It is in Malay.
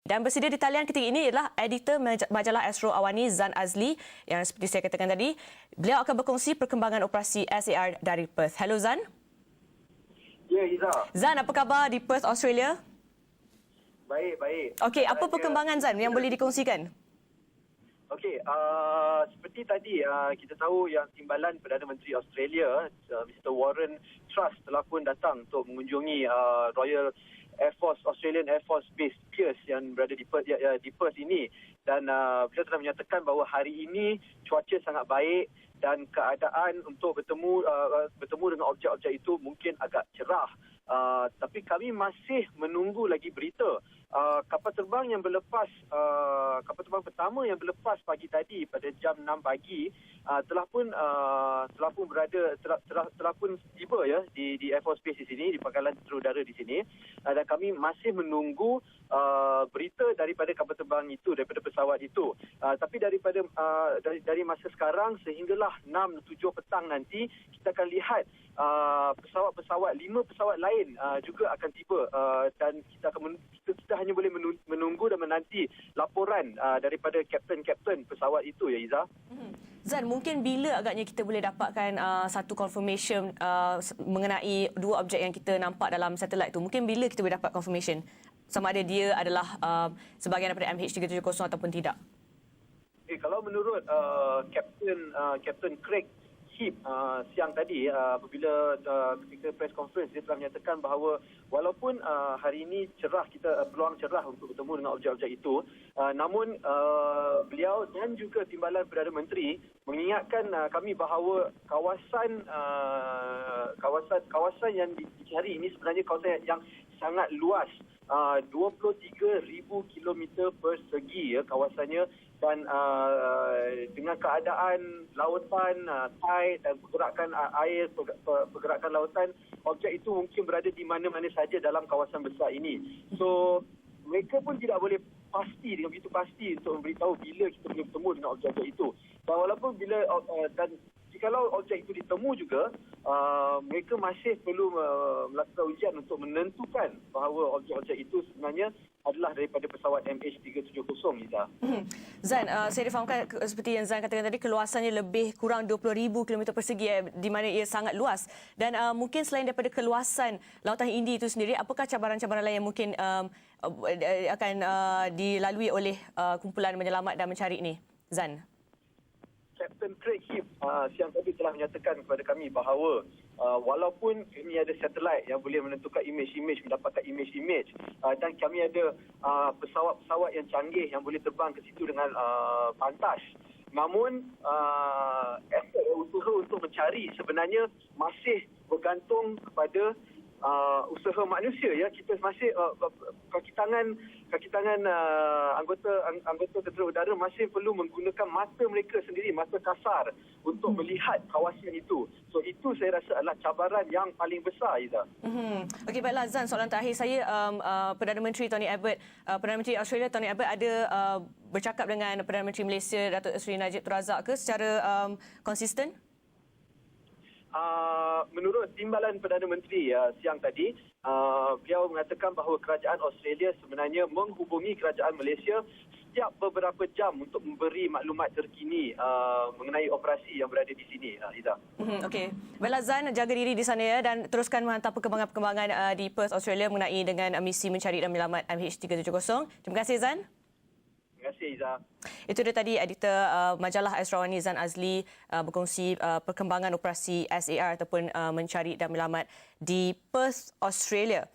Dan bersedia di talian ketika ini ialah editor majalah Astro Awani, Zan Azli, yang seperti saya katakan tadi, beliau akan berkongsi perkembangan operasi SAR dari Perth. Hello Zan. Ya, Iza. Zan, apa khabar di Perth, Australia? Baik. Okey, apa perkembangan Zan yang boleh dikongsikan? Okey, seperti tadi kita tahu yang Timbalan Perdana Menteri Australia, Mr. Warren Truss telah pun datang untuk mengunjungi Royal Air Force, Australian Air Force Base Pearce yang berada di Perth ini, dan beliau telah menyatakan bahawa hari ini cuaca sangat baik dan keadaan untuk bertemu dengan objek-objek itu mungkin agak cerah. Tapi kami masih menunggu lagi berita. Kapal terbang yang berlepas, kapal terbang pertama yang berlepas pagi tadi pada jam 6 pagi telah pun tiba ya di Air Force Base di sini, di Pangkalan Terudara di sini, dan kami masih menunggu berita daripada kapal terbang itu, daripada pesawat itu. Tapi dari masa sekarang sehinggalah 6-7 petang nanti, kita akan lihat pesawat-pesawat, 5 pesawat lain juga akan tiba, dan kita hanya boleh menunggu dan menanti laporan daripada kapten-kapten pesawat itu, ya Iza. Zan, mungkin bila agaknya kita boleh dapatkan satu confirmation mengenai dua objek yang kita nampak dalam satelit itu? Mungkin bila kita boleh dapat confirmation sama ada dia adalah sebahagian daripada MH370 ataupun tidak? Kalau menurut Kapten Craig Heap siang tadi, apabila ketika press conference, dia telah menyatakan bahawa walaupun hari ini peluang cerah untuk bertemu dengan objek-objek itu, namun beliau dan juga Timbalan Perdana Menteri mengingatkan kami bahawa kawasan yang dicari ini sebenarnya kawasan yang sangat luas, 23,000 kilometer persegi ya kawasannya, dan dengan keadaan lautan tight dan pergerakan air, pergerakan lautan, objek itu mungkin berada di mana-mana saja dalam kawasan besar ini. So mereka pun tidak boleh pasti dengan begitu pasti untuk memberitahu bila kita boleh bertemu dengan objek-objek itu. Dan walaupun jikalau objek itu ditemu juga, mereka masih perlu melakukan ujian untuk menentukan bahawa objek-objek itu sebenarnya adalah daripada pesawat MH370, Iza. Zan, saya difahamkan seperti yang Zan katakan tadi, keluasannya lebih kurang 20,000 km persegi, di mana ia sangat luas. Dan mungkin selain daripada keluasan Lautan Hindi itu sendiri, apakah cabaran-cabaran lain yang mungkin akan dilalui oleh kumpulan menyelamat dan mencari ini, Zan? Kapten Craig Heap siang tadi telah menyatakan kepada kami bahawa walaupun kami ada satelit yang boleh menentukan imej-imej, mendapatkan imej-imej, dan kami ada pesawat-pesawat yang canggih yang boleh terbang ke situ dengan pantas, namun usaha untuk mencari sebenarnya masih bergantung kepada usaha manusia, ya. Kita masih kaki tangan anggota tentera udara masih perlu menggunakan mata mereka sendiri, mata kasar, untuk melihat kawasan itu. So itu saya rasa adalah cabaran yang paling besar, Iza. Okey, baiklah Zan, soalan terakhir saya, Perdana Menteri Tony Abbott, Perdana Menteri Australia Tony Abbott ada bercakap dengan Perdana Menteri Malaysia Datuk Seri Najib Tun Razak ke secara konsisten? Menurut Timbalan Perdana Menteri siang tadi, beliau mengatakan bahawa kerajaan Australia sebenarnya menghubungi kerajaan Malaysia setiap beberapa jam untuk memberi maklumat terkini mengenai operasi yang berada di sini, Iza. Okey. Baiklah Zan, jaga diri di sana ya, dan teruskan menghantar perkembangan-perkembangan di Perth, Australia mengenai dengan misi mencari dan menyelamat MH370. Terima kasih Zan. Terima kasih, Iza. Itu dia tadi editor majalah Astro Awani, Zan Azli, berkongsi perkembangan operasi SAR ataupun mencari dan menyelamat di Perth, Australia.